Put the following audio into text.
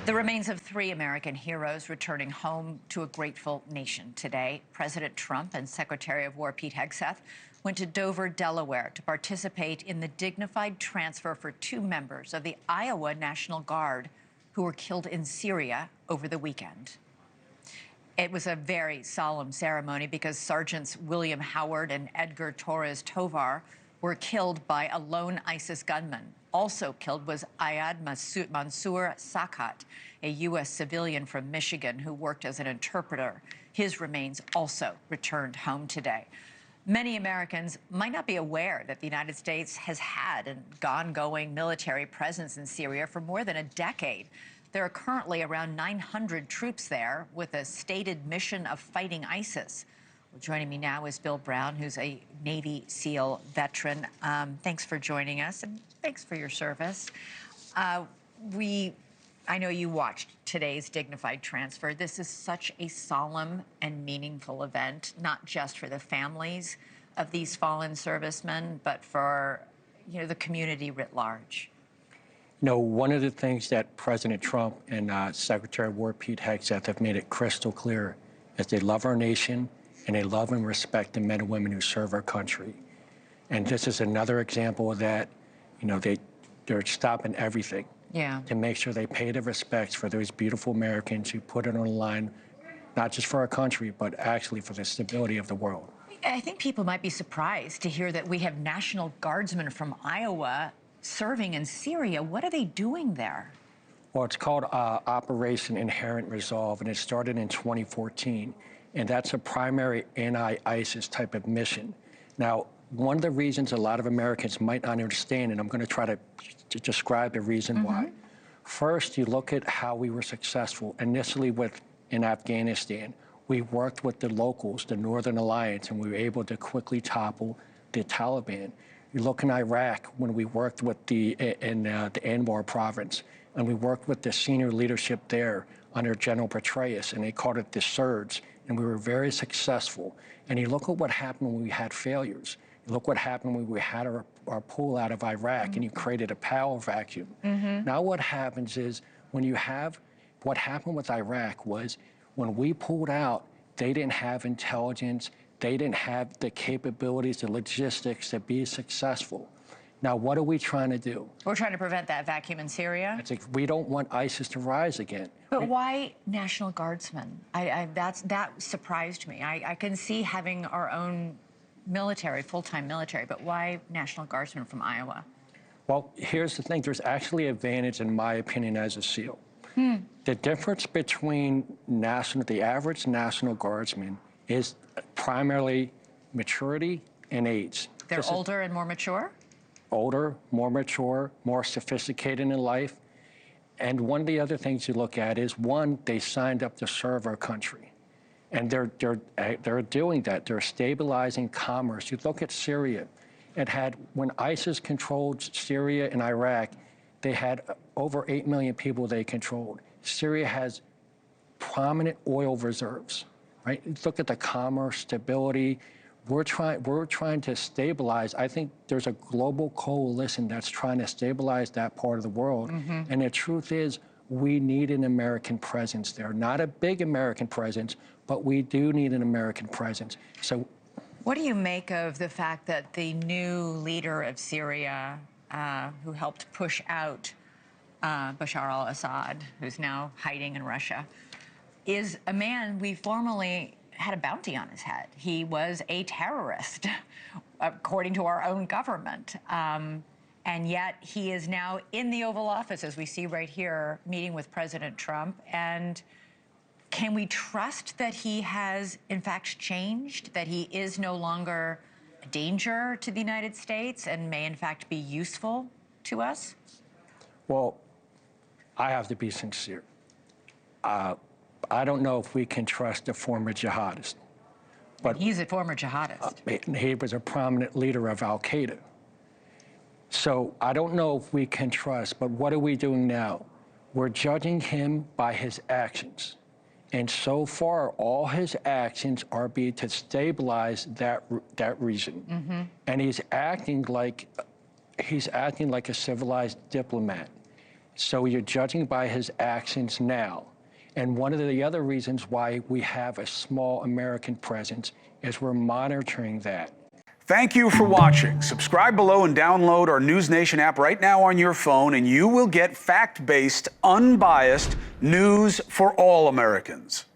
The remains of 3 American heroes returning home to a grateful nation today. President Trump and Secretary of War Pete Hegseth went to Dover, Delaware to participate in the dignified transfer for 2 members of the Iowa National Guard who were killed in Syria over the weekend. It was a very solemn ceremony because Sergeants William Howard and Edgar Torres Tovar were killed by a lone ISIS gunman. Also killed was Ayad Mansour Sakat, a U.S. civilian from Michigan who worked as an interpreter. His remains also returned home today. Many Americans might not be aware that the United States has had an ongoing military presence in Syria for more than a decade. There are currently around 900 troops there with a stated mission of fighting ISIS. Well, joining me now is Bill Brown, who's a Navy SEAL veteran. Thanks for joining us, and thanks for your service. I know you watched today's dignified transfer. This is such a solemn and meaningful event, not just for the families of these fallen servicemen, but for the community writ large. One of the things that President Trump and Secretary of War Pete Hegseth have made it crystal clear is they love our nation and they love and respect the men and women who serve our country. And this is another example of that. They're stopping everything to make sure they pay the respects for those beautiful Americans who put it on the line, not just for our country, but actually for the stability of the world. I think people might be surprised to hear that we have National Guardsmen from Iowa serving in Syria. What are they doing there? Well, it's called Operation Inherent Resolve, and it started in 2014. And that's a primary anti-ISIS type of mission. Now, one of the reasons a lot of Americans might not understand, and I'm going to try to describe the reason why. First, you look at how we were successful initially in Afghanistan. We worked with the locals, the Northern Alliance, and we were able to quickly topple the Taliban. You look in Iraq when we worked with the Anbar province, and we worked with the senior leadership there under General Petraeus, and they called it the Surge, and we were very successful. And you look at what happened when we had failures. You look what happened when we had our pull out of Iraq, and you created a power vacuum. Now what happens is what happened with Iraq was when we pulled out, they didn't have intelligence, they didn't have the capabilities, the logistics to be successful. Now, what are we trying to do? We're trying to prevent that vacuum in Syria? It's like we don't want ISIS to rise again. But why National Guardsmen? That surprised me. I can see having our own military, full-time military, but why National Guardsmen from Iowa? Well, here's the thing. There's actually advantage, in my opinion, as a SEAL. The difference between the average National Guardsman is primarily maturity and age. They're older and more mature? Older, more mature, more sophisticated in life. And one of the other things you look at is, one, they signed up to serve our country. And they're doing that. They're stabilizing commerce. You look at Syria. When ISIS controlled Syria and Iraq, they had over 8 million people they controlled. Syria has prominent oil reserves, right? Look at the commerce, stability. We're trying to stabilize. I think there's a global coalition that's trying to stabilize that part of the world. And the truth is, we need an American presence there. Not a big American presence, but we do need an American presence. So, what do you make of the fact that the new leader of Syria, who helped push out Bashar al-Assad, who's now hiding in Russia, is a man we formerly had a bounty on his head? He was a terrorist, according to our own government. And yet he is now in the Oval Office, as we see right here, meeting with President Trump. And can we trust that he has, in fact, changed, that he is no longer a danger to the United States and may, in fact, be useful to us? Well, I have to be sincere. I don't know if we can trust a former jihadist. But he's a former jihadist. He was a prominent leader of al-Qaeda. So I don't know if we can trust, but what are we doing now? We're judging him by his actions. And so far, all his actions are being to stabilize that region. And he's acting like a civilized diplomat. So you're judging by his actions now. And one of the other reasons why we have a small American presence is we're monitoring that. Thank you for watching. Subscribe below and download our NewsNation app right now on your phone, and you will get fact-based, unbiased news for all Americans.